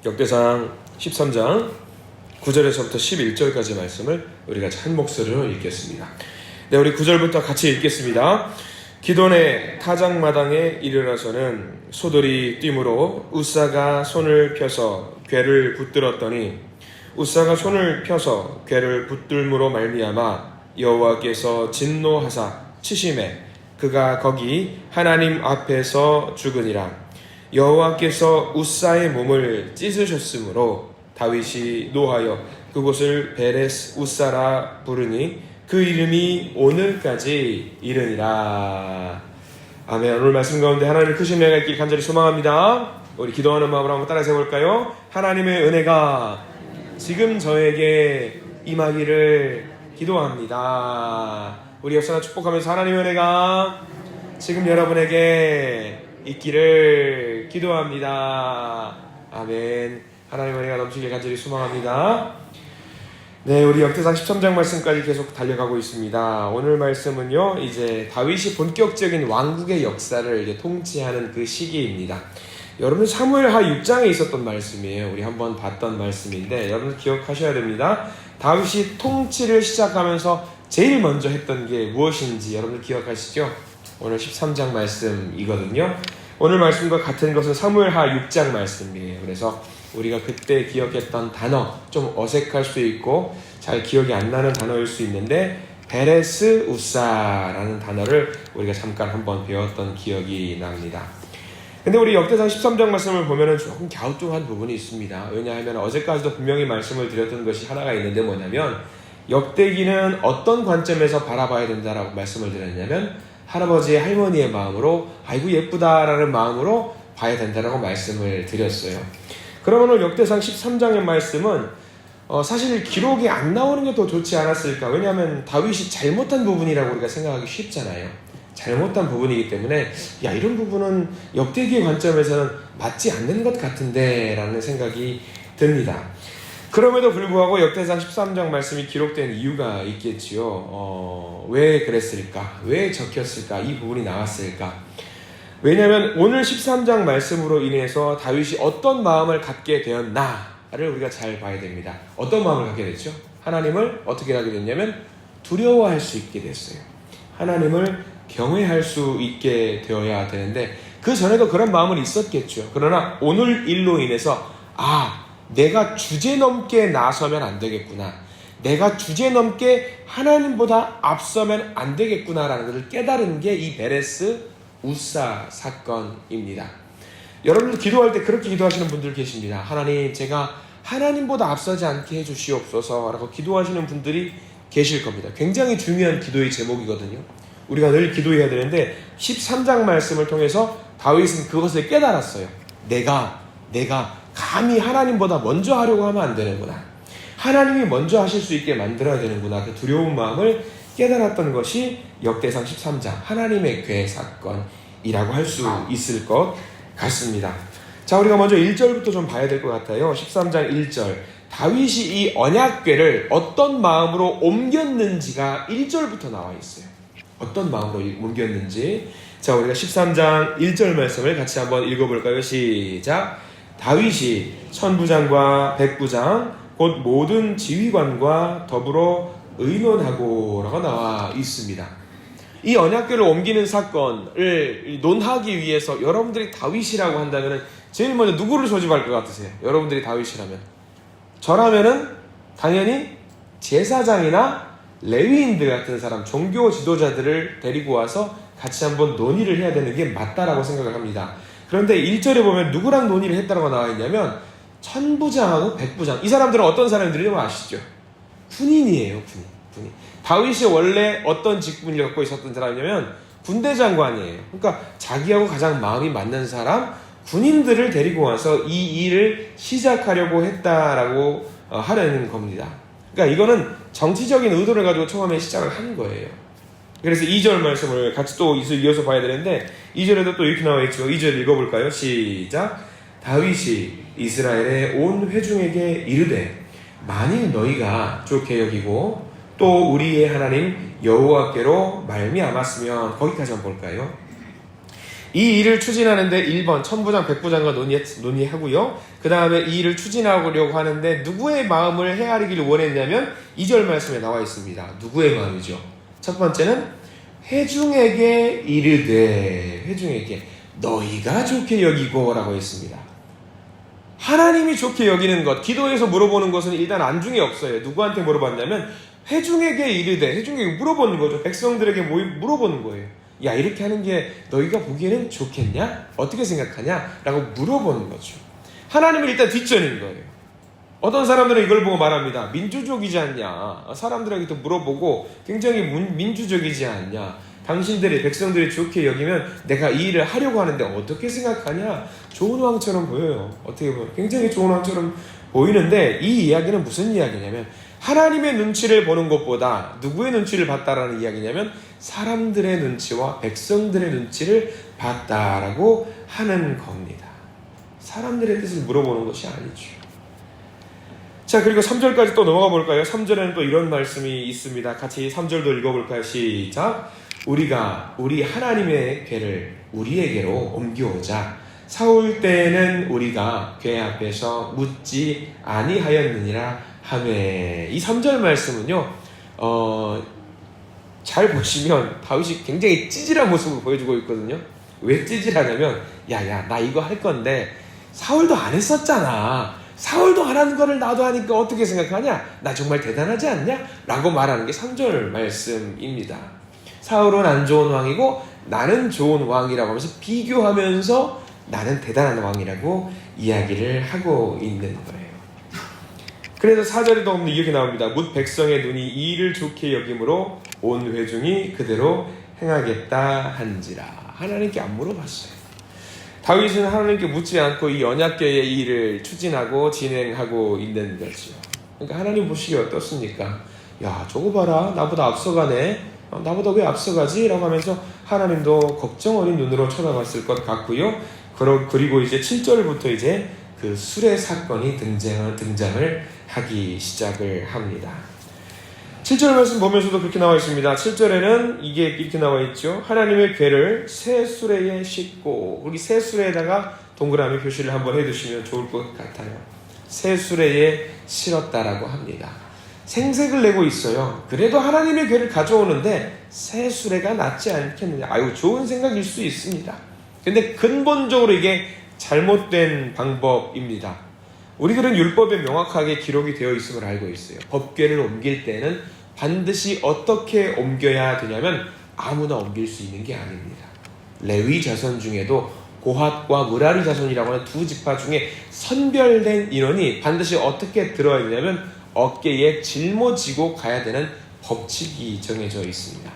역대상 13장 9절에서부터 11절까지 말씀을 우리가 한 목소리로 읽겠습니다. 네, 우리 9절부터 같이 읽겠습니다. 기돈의 타작마당에 이르러서는 소들이 뛰므로 우사가 손을 펴서 궤를 붙들었더니 우사가 손을 펴서 궤를 붙들므로 말미암아 여호와께서 진노하사 치심에 그가 거기 하나님 앞에서 죽으니라. 여호와께서 우사의 몸을 찢으셨으므로 다윗이 노하여 그곳을 베레스 우사라 부르니 그 이름이 오늘까지 이르니라. 아멘. 오늘 말씀 가운데 하나님의 크신 은혜가 있길 간절히 소망합니다. 우리 기도하는 마음으로 한번 따라서 해볼까요? 하나님의 은혜가 지금 저에게 임하기를 기도합니다. 우리 옆사람 축복하면서 하나님의 은혜가 지금 여러분에게 있기를 기도합니다. 아멘. 하나님의 은혜가 넘치길 간절히 소망합니다. 네, 우리 역대상 13장 말씀까지 계속 달려가고 있습니다. 오늘 말씀은요, 이제 다윗이 본격적인 왕국의 역사를 이제 통치하는 그 시기입니다. 여러분 사무엘하 6장에 있었던 말씀이에요. 우리 한번 봤던 말씀인데 여러분 기억하셔야 됩니다. 다윗이 통치를 시작하면서 제일 먼저 했던 게 무엇인지 여러분들 기억하시죠? 오늘 13장 말씀이거든요. 오늘 말씀과 같은 것은 사무엘하 6장 말씀이에요. 그래서 우리가 그때 기억했던 단어, 좀 어색할 수 있고 잘 기억이 안 나는 단어일 수 있는데 베레스 우사라는 단어를 우리가 잠깐 한번 배웠던 기억이 납니다. 근데 우리 역대상 13장 말씀을 보면은 조금 갸우뚱한 부분이 있습니다. 왜냐하면 어제까지도 분명히 말씀을 드렸던 것이 하나가 있는데 뭐냐면 역대기는 어떤 관점에서 바라봐야 된다라고 말씀을 드렸냐면 할아버지의 할머니의 마음으로 아이고 예쁘다라는 마음으로 봐야 된다라고 말씀을 드렸어요. 그러면 오늘 역대상 13장의 말씀은 사실 기록이 안 나오는 게 더 좋지 않았을까? 왜냐하면 다윗이 잘못한 부분이라고 우리가 생각하기 쉽잖아요. 잘못한 부분이기 때문에 야 이런 부분은 역대기의 관점에서는 맞지 않는 것 같은데 라는 생각이 듭니다. 그럼에도 불구하고 역대상 13장 말씀이 기록된 이유가 있겠지요. 왜 그랬을까? 왜 적혔을까? 이 부분이 나왔을까? 왜냐하면 오늘 13장 말씀으로 인해서 다윗이 어떤 마음을 갖게 되었나를 우리가 잘 봐야 됩니다. 어떤 마음을 갖게 됐죠? 하나님을 어떻게 하게 됐냐면 두려워할 수 있게 됐어요. 하나님을 경외할 수 있게 되어야 되는데 그 전에도 그런 마음은 있었겠죠. 그러나 오늘 일로 인해서 내가 주제넘게 나서면 안 되겠구나. 내가 주제넘게 하나님보다 앞서면 안 되겠구나라는 것을 깨달은 게 이 베레스 우사 사건입니다. 여러분들 기도할 때 그렇게 기도하시는 분들 계십니다. 하나님, 제가 하나님보다 앞서지 않게 해주시옵소서 라고 기도하시는 분들이 계실 겁니다. 굉장히 중요한 기도의 제목이거든요. 우리가 늘 기도해야 되는데 13장 말씀을 통해서 다윗은 그것을 깨달았어요. 내가 감히 하나님보다 먼저 하려고 하면 안 되는구나. 하나님이 먼저 하실 수 있게 만들어야 되는구나. 그 두려운 마음을 깨달았던 것이 역대상 13장 하나님의 궤 사건이라고 할 수 있을 것 같습니다. 자, 우리가 먼저 1절부터 좀 봐야 될 것 같아요. 13장 1절 다윗이 이 언약궤를 어떤 마음으로 옮겼는지가 1절부터 나와 있어요. 어떤 마음으로 옮겼는지. 자, 우리가 13장 1절 말씀을 같이 한번 읽어볼까요? 시작. 다윗이 천부장과 백부장 곧 모든 지휘관과 더불어 의논하고 라고 나와 있습니다. 이 언약궤를 옮기는 사건을 논하기 위해서 여러분들이 다윗이라고 한다면 제일 먼저 누구를 소집할 것 같으세요? 여러분들이 다윗이라면 저라면은 당연히 제사장이나 레위인들 같은 사람, 종교 지도자들을 데리고 와서 같이 한번 논의를 해야 되는 게 맞다라고 생각을 합니다. 그런데 1절에 보면 누구랑 논의를 했다고 나와 있냐면 천부장하고 백부장. 이 사람들은 어떤 사람들이냐면 아시죠? 군인이에요. 군인. 다윗이 원래 어떤 직분을 갖고 있었던 사람이냐면 군대 장관이에요. 그러니까 자기하고 가장 마음이 맞는 사람, 군인들을 데리고 와서 이 일을 시작하려고 했다라고 하려는 겁니다. 그러니까 이거는 정치적인 의도를 가지고 처음에 시작을 한 거예요. 그래서 2절 말씀을 같이 또 이어서 봐야 되는데 2절에도 또 이렇게 나와 있죠. 2절 읽어볼까요? 시작. 다윗이 이스라엘의 온 회중에게 이르되 만일 너희가 좋게 여기고 또 우리의 하나님 여호와께로 말미암았으면 거기까지 한번 볼까요? 이 일을 추진하는데 1번 천부장 백부장과 논의하고요. 그 다음에 이 일을 추진하려고 하는데 누구의 마음을 헤아리기를 원했냐면 2절 말씀에 나와 있습니다. 누구의 마음이죠? 첫 번째는 회중에게 이르되, 회중에게 너희가 좋게 여기고 라고 했습니다. 하나님이 좋게 여기는 것, 기도에서 물어보는 것은 일단 안중에 없어요. 누구한테 물어봤냐면 회중에게 이르되, 회중에게 물어보는 거죠. 백성들에게 물어보는 거예요. 야, 이렇게 하는 게 너희가 보기에는 좋겠냐? 어떻게 생각하냐? 라고 물어보는 거죠. 하나님은 일단 뒷전인 거예요. 어떤 사람들은 이걸 보고 말합니다. 민주적이지 않냐? 사람들에게도 물어보고 굉장히 민주적이지 않냐? 당신들이, 백성들이 좋게 여기면 내가 이 일을 하려고 하는데 어떻게 생각하냐? 좋은 왕처럼 보여요. 어떻게 보면 굉장히 좋은 왕처럼 보이는데, 이 이야기는 무슨 이야기냐면 하나님의 눈치를 보는 것보다 누구의 눈치를 봤다라는 이야기냐면 사람들의 눈치와 백성들의 눈치를 봤다라고 하는 겁니다. 사람들의 뜻을 물어보는 것이 아니죠. 자, 그리고 3절까지 또 넘어가 볼까요? 3절에는 또 이런 말씀이 있습니다. 같이 3절도 읽어볼까요? 시작. 우리가 우리 하나님의 궤를 우리에게로 옮겨오자. 사울 때에는 우리가 궤 앞에서 묻지 아니하였느니라 하매. 이 3절 말씀은요, 잘 보시면 다윗이 굉장히 찌질한 모습을 보여주고 있거든요. 왜 찌질하냐면, 야야, 나 이거 할 건데 사울도 안 했었잖아. 사울도 안 하는 거를 나도 하니까 어떻게 생각하냐? 나 정말 대단하지 않냐? 라고 말하는 게 3절 말씀입니다. 사울은 안 좋은 왕이고 나는 좋은 왕이라고 하면서 비교하면서 나는 대단한 왕이라고 이야기를 하고 있는 거예요. 그래서 4절에도 이렇게 나옵니다. 뭇 백성의 눈이 이 일을 좋게 여김으로 온 회중이 그대로 행하겠다 한지라. 하나님께 안 물어봤어요. 다윗은 하나님께 묻지 않고 이 언약궤의 일을 추진하고 진행하고 있는 거죠. 그러니까 하나님 보시기에 어떻습니까? 야, 저거 봐라, 나보다 앞서가네. 나보다 왜 앞서가지? 라고 하면서 하나님도 걱정 어린 눈으로 쳐다봤을 것 같고요. 그리고 이제 7절부터 이제 그 수레 사건이 등장을 하기 시작을 합니다. 7절 말씀 보면서도 그렇게 나와 있습니다. 7절에는 이게 이렇게 나와 있죠. 하나님의 궤를 새 수레에 싣고, 여기 새 수레에다가 동그라미 표시를 한번 해두시면 좋을 것 같아요. 새 수레에 실었다라고 합니다. 생색을 내고 있어요. 그래도 하나님의 궤를 가져오는데 새 수레가 낫지 않겠느냐. 아유, 좋은 생각일 수 있습니다. 근데 근본적으로 이게 잘못된 방법입니다. 우리들은 율법에 명확하게 기록이 되어 있음을 알고 있어요. 법궤를 옮길 때는 반드시 어떻게 옮겨야 되냐면 아무나 옮길 수 있는 게 아닙니다. 레위 자손 중에도 고핫과 무라리 자손이라고 하는 두 지파 중에 선별된 인원이 반드시 어떻게 들어야 되냐면 어깨에 짊어지고 가야 되는 법칙이 정해져 있습니다.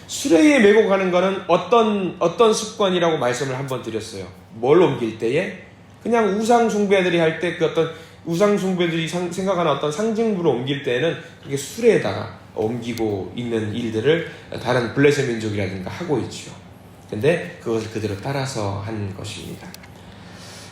수레에 메고 가는 것은 어떤 습관이라고 말씀을 한번 드렸어요. 뭘 옮길 때에? 그냥 우상숭배들이 할 때 그 어떤 우상숭배들이 생각하는 어떤 상징부를 옮길 때는 그게 수레에다가 옮기고 있는 일들을 다른 블레셋 민족이라든가 하고 있죠. 근데 그것을 그대로 따라서 한 것입니다.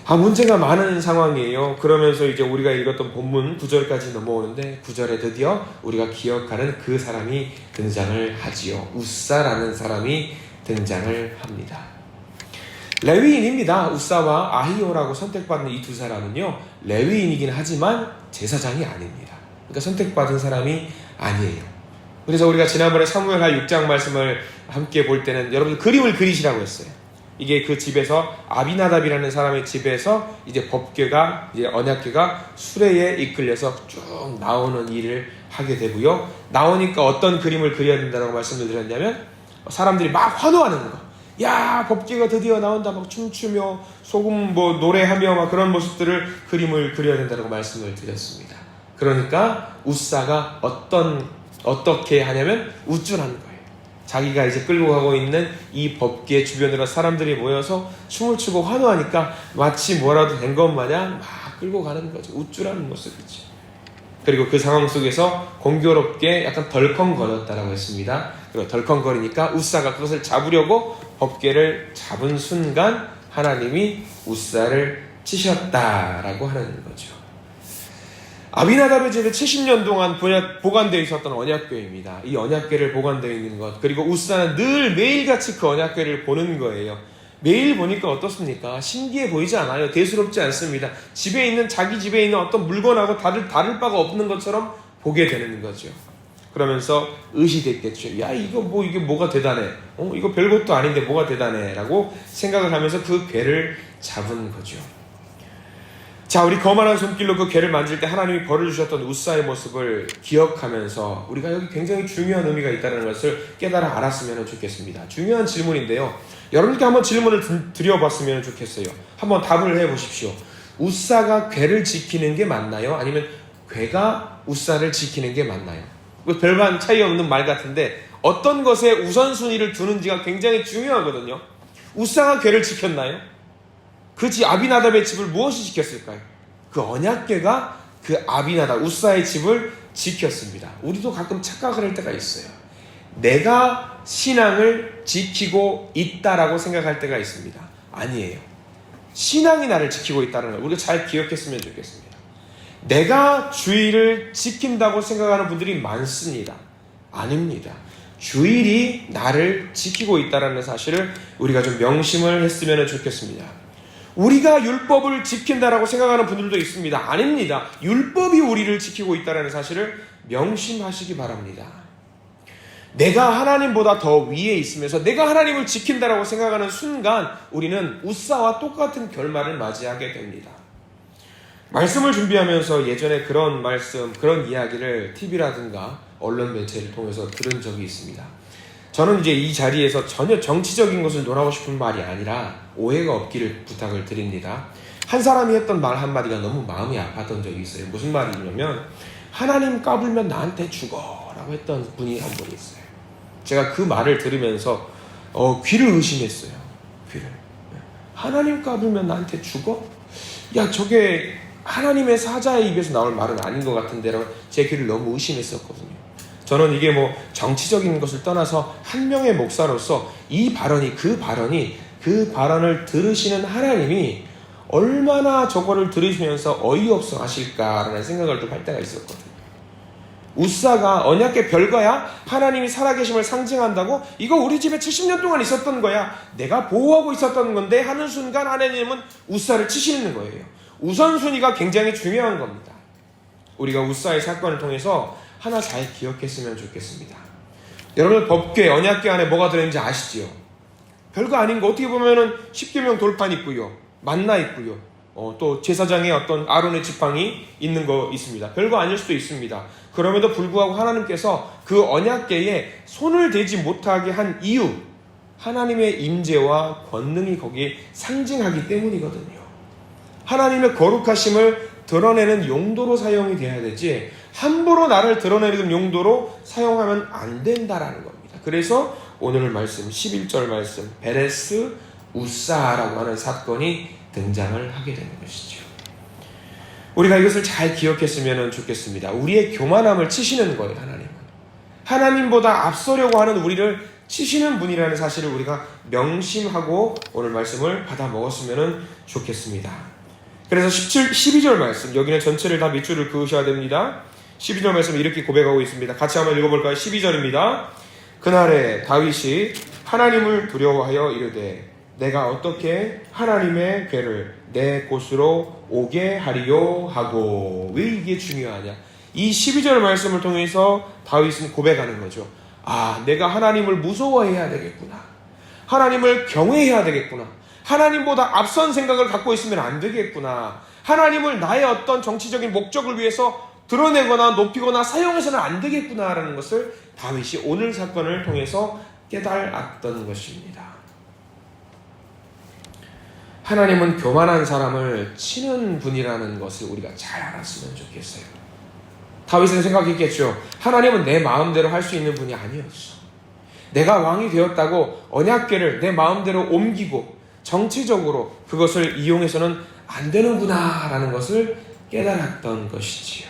문제가 많은 상황이에요. 그러면서 이제 우리가 읽었던 본문 9절까지 넘어오는데 9절에 드디어 우리가 기억하는 그 사람이 등장을 하지요. 우사라는 사람이 등장을 합니다. 레위인입니다. 우사와 아히오라고 선택받는 이 두 사람은요, 레위인이긴 하지만 제사장이 아닙니다. 그러니까 선택받은 사람이 아니에요. 그래서 우리가 지난번에 사무엘하 6장 말씀을 함께 볼 때는 여러분 그림을 그리시라고 했어요. 이게 그 집에서 아비나답이라는 사람의 집에서 이제 법궤가, 이제 언약궤가 수레에 이끌려서 쭉 나오는 일을 하게 되고요. 나오니까 어떤 그림을 그려야 된다고 말씀을 드렸냐면 사람들이 막 환호하는 거. 야, 법궤가 드디어 나온다. 막 춤추며 소금 노래하며 막 그런 모습들을 그림을 그려야 된다고 말씀을 드렸습니다. 그러니까 우사가 어떻게 하냐면 우쭐하는 거예요. 자기가 이제 끌고 가고 있는 이 법궤 주변으로 사람들이 모여서 춤을 추고 환호하니까 마치 뭐라도 된 것 마냥 막 끌고 가는 거죠. 우쭐하는 모습이죠. 그리고 그 상황 속에서 공교롭게 약간 덜컹거렸다라고 했습니다. 그리고 덜컹거리니까 우사가 그것을 잡으려고 법궤를 잡은 순간 하나님이 우사를 치셨다라고 하는 거죠. 아비나답의 집에 70년 동안 보관되어 있었던 언약궤입니다. 이 언약궤를 보관되어 있는 것, 그리고 우사는 늘 매일같이 그 언약궤를 보는 거예요. 매일 보니까 어떻습니까? 신기해 보이지 않아요? 대수롭지 않습니다. 자기 집에 있는 어떤 물건하고 다를 바가 없는 것처럼 보게 되는 거죠. 그러면서 의시됐겠죠. 야, 이게 뭐가 대단해? 이거 별것도 아닌데 뭐가 대단해? 라고 생각을 하면서 그 괴를 잡은 거죠. 자, 우리 거만한 손길로 그 괴를 만질 때 하나님이 벌을 주셨던 우사의 모습을 기억하면서 우리가 여기 굉장히 중요한 의미가 있다는 것을 깨달아 알았으면 좋겠습니다. 중요한 질문인데요. 여러분께 한번 질문을 드려봤으면 좋겠어요. 한번 답을 해보십시오. 우사가 괴를 지키는 게 맞나요? 아니면 괴가 우사를 지키는 게 맞나요? 별반 차이 없는 말 같은데 어떤 것에 우선순위를 두는지가 굉장히 중요하거든요. 우사가 괴를 지켰나요? 그 아비나답의 집을 무엇이 지켰을까요? 그 언약궤가 그 아비나답, 우사의 집을 지켰습니다. 우리도 가끔 착각을 할 때가 있어요. 내가 신앙을 지키고 있다라고 생각할 때가 있습니다. 아니에요. 신앙이 나를 지키고 있다는 걸 우리가 잘 기억했으면 좋겠습니다. 내가 주일을 지킨다고 생각하는 분들이 많습니다. 아닙니다. 주일이 나를 지키고 있다는 사실을 우리가 좀 명심을 했으면 좋겠습니다. 우리가 율법을 지킨다라고 생각하는 분들도 있습니다. 아닙니다. 율법이 우리를 지키고 있다는 사실을 명심하시기 바랍니다. 내가 하나님보다 더 위에 있으면서 내가 하나님을 지킨다라고 생각하는 순간 우리는 우사와 똑같은 결말을 맞이하게 됩니다. 말씀을 준비하면서 예전에 그런 말씀, 그런 이야기를 TV라든가 언론 매체를 통해서 들은 적이 있습니다. 저는 이제 이 자리에서 전혀 정치적인 것을 논하고 싶은 말이 아니라 오해가 없기를 부탁을 드립니다. 한 사람이 했던 말 한마디가 너무 마음이 아팠던 적이 있어요. 무슨 말이냐면 하나님 까불면 나한테 죽어 라고 했던 분이 한 분 있어요. 제가 그 말을 들으면서 귀를 의심했어요. 귀를. 하나님 까불면 나한테 죽어? 야, 저게 하나님의 사자의 입에서 나올 말은 아닌 것 같은데 라고 제 귀를 너무 의심했었거든요. 저는 이게 정치적인 것을 떠나서 한 명의 목사로서 그 발언을 들으시는 하나님이 얼마나 저거를 들으시면서 어이없어 하실까라는 생각을 좀 할 때가 있었거든요. 우사가 언약궤 별거야? 하나님이 살아계심을 상징한다고? 이거 우리 집에 70년 동안 있었던 거야. 내가 보호하고 있었던 건데 하는 순간 하나님은 우사를 치시는 거예요. 우선순위가 굉장히 중요한 겁니다. 우리가 우사의 사건을 통해서 하나 잘 기억했으면 좋겠습니다. 여러분 법궤, 언약궤 안에 뭐가 들어있는지 아시지요? 별거 아닌 거 어떻게 보면은 십계명 돌판 있고요. 만나 있고요. 또 제사장의 어떤 아론의 지팡이 있는 거 있습니다. 별거 아닐 수도 있습니다. 그럼에도 불구하고 하나님께서 그 언약궤에 손을 대지 못하게 한 이유, 하나님의 임재와 권능이 거기에 상징하기 때문이거든요. 하나님의 거룩하심을 드러내는 용도로 사용이 돼야 되지 함부로 나를 드러내는 용도로 사용하면 안 된다라는 겁니다. 그래서 오늘 말씀 11절 말씀 베레스 우사라고 하는 사건이 등장을 하게 되는 것이죠. 우리가 이것을 잘 기억했으면 좋겠습니다. 우리의 교만함을 치시는 거예요. 하나님보다 앞서려고 하는 우리를 치시는 분이라는 사실을 우리가 명심하고 오늘 말씀을 받아 먹었으면 좋겠습니다. 그래서 12절 말씀, 여기는 전체를 다 밑줄을 그으셔야 됩니다. 12절 말씀을 이렇게 고백하고 있습니다. 같이 한번 읽어볼까요? 12절입니다. 그날에 다윗이 하나님을 두려워하여 이르되 내가 어떻게 하나님의 궤를 내 곳으로 오게 하리요 하고. 왜 이게 중요하냐? 이 12절 말씀을 통해서 다윗은 고백하는 거죠. 내가 하나님을 무서워해야 되겠구나. 하나님을 경외해야 되겠구나. 하나님보다 앞선 생각을 갖고 있으면 안 되겠구나. 하나님을 나의 어떤 정치적인 목적을 위해서 드러내거나 높이거나 사용해서는 안 되겠구나라는 것을 다윗이 오늘 사건을 통해서 깨달았던 것입니다. 하나님은 교만한 사람을 치는 분이라는 것을 우리가 잘 알았으면 좋겠어요. 다윗은 생각했겠죠. 하나님은 내 마음대로 할 수 있는 분이 아니었어. 내가 왕이 되었다고 언약궤를 내 마음대로 옮기고 정치적으로 그것을 이용해서는 안 되는구나 라는 것을 깨달았던 것이지요.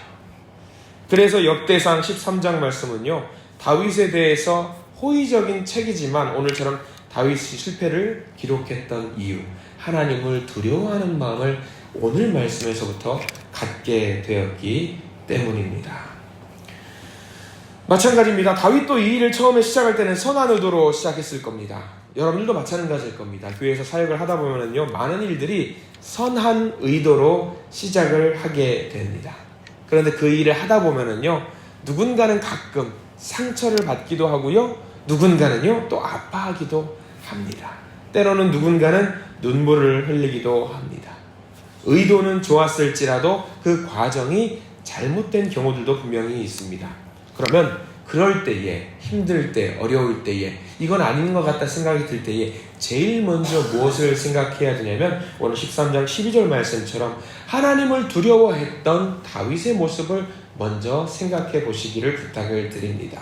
그래서 역대상 13장 말씀은요, 다윗에 대해서 호의적인 책이지만 오늘처럼 다윗이 실패를 기록했던 이유, 하나님을 두려워하는 마음을 오늘 말씀에서부터 갖게 되었기 때문입니다. 마찬가지입니다. 다윗도 이 일을 처음에 시작할 때는 선한 의도로 시작했을 겁니다. 여러분들도 마찬가지일 겁니다. 교회에서 사역을 하다 보면요, 많은 일들이 선한 의도로 시작을 하게 됩니다. 그런데 그 일을 하다 보면요, 누군가는 가끔 상처를 받기도 하고요, 누군가는요 또 아파하기도 합니다. 때로는 누군가는 눈물을 흘리기도 합니다. 의도는 좋았을지라도 그 과정이 잘못된 경우들도 분명히 있습니다. 그러면 그럴 때에, 힘들 때, 어려울 때에, 이건 아닌 것 같다 생각이 들 때에 제일 먼저 무엇을 생각해야 되냐면 오늘 13장 12절 말씀처럼 하나님을 두려워했던 다윗의 모습을 먼저 생각해 보시기를 부탁을 드립니다.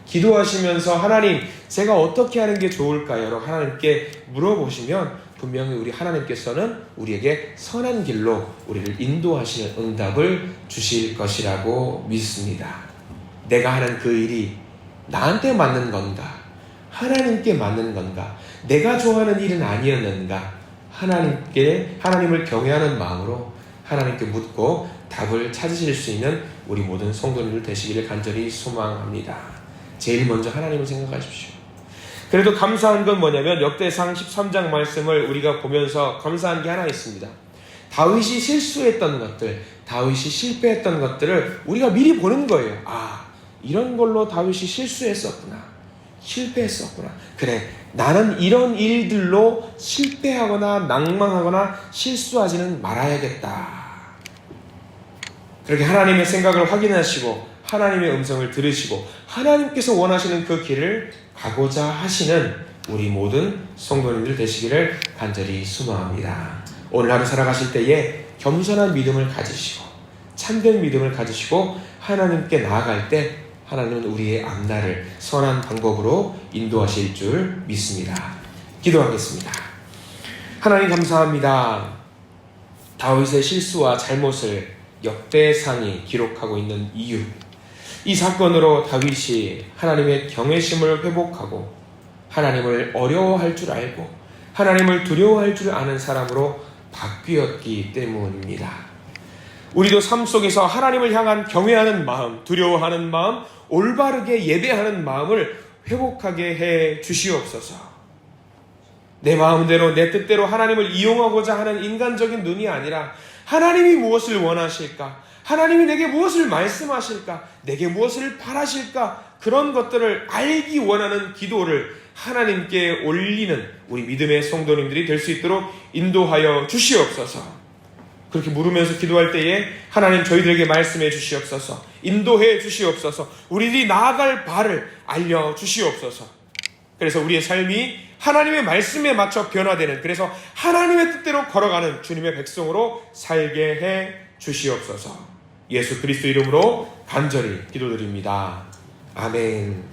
기도하시면서 하나님, 제가 어떻게 하는 게 좋을까요? 하나님께 물어보시면 분명히 우리 하나님께서는 우리에게 선한 길로 우리를 인도하시는 응답을 주실 것이라고 믿습니다. 내가 하는 그 일이 나한테 맞는 건가? 하나님께 맞는 건가? 내가 좋아하는 일은 아니었는가? 하나님을 경외하는 마음으로 하나님께 묻고 답을 찾으실 수 있는 우리 모든 성도님들 되시기를 간절히 소망합니다. 제일 먼저 하나님을 생각하십시오. 그래도 감사한 건 뭐냐면 역대상 13장 말씀을 우리가 보면서 감사한 게 하나 있습니다. 다윗이 실수했던 것들, 다윗이 실패했던 것들을 우리가 미리 보는 거예요. 이런 걸로 다윗이 실수했었구나, 실패했었구나. 그래, 나는 이런 일들로 실패하거나 낭망하거나 실수하지는 말아야겠다. 그렇게 하나님의 생각을 확인하시고 하나님의 음성을 들으시고 하나님께서 원하시는 그 길을 가고자 하시는 우리 모든 성도님들 되시기를 간절히 소망합니다. 오늘 하루 살아가실 때에 겸손한 믿음을 가지시고 참된 믿음을 가지시고 하나님께 나아갈 때 하나님은 우리의 앞날을 선한 방법으로 인도하실 줄 믿습니다. 기도하겠습니다. 하나님 감사합니다. 다윗의 실수와 잘못을 역대상이 기록하고 있는 이유, 이 사건으로 다윗이 하나님의 경외심을 회복하고 하나님을 어려워할 줄 알고 하나님을 두려워할 줄 아는 사람으로 바뀌었기 때문입니다. 우리도 삶 속에서 하나님을 향한 경외하는 마음, 두려워하는 마음, 올바르게 예배하는 마음을 회복하게 해 주시옵소서. 내 마음대로 내 뜻대로 하나님을 이용하고자 하는 인간적인 눈이 아니라 하나님이 무엇을 원하실까? 하나님이 내게 무엇을 말씀하실까? 내게 무엇을 바라실까? 그런 것들을 알기 원하는 기도를 하나님께 올리는 우리 믿음의 성도님들이 될 수 있도록 인도하여 주시옵소서. 그렇게 물으면서 기도할 때에 하나님 저희들에게 말씀해 주시옵소서. 인도해 주시옵소서. 우리들이 나아갈 바를 알려 주시옵소서. 그래서 우리의 삶이 하나님의 말씀에 맞춰 변화되는, 그래서 하나님의 뜻대로 걸어가는 주님의 백성으로 살게 해 주시옵소서. 예수 그리스도 이름으로 간절히 기도드립니다. 아멘.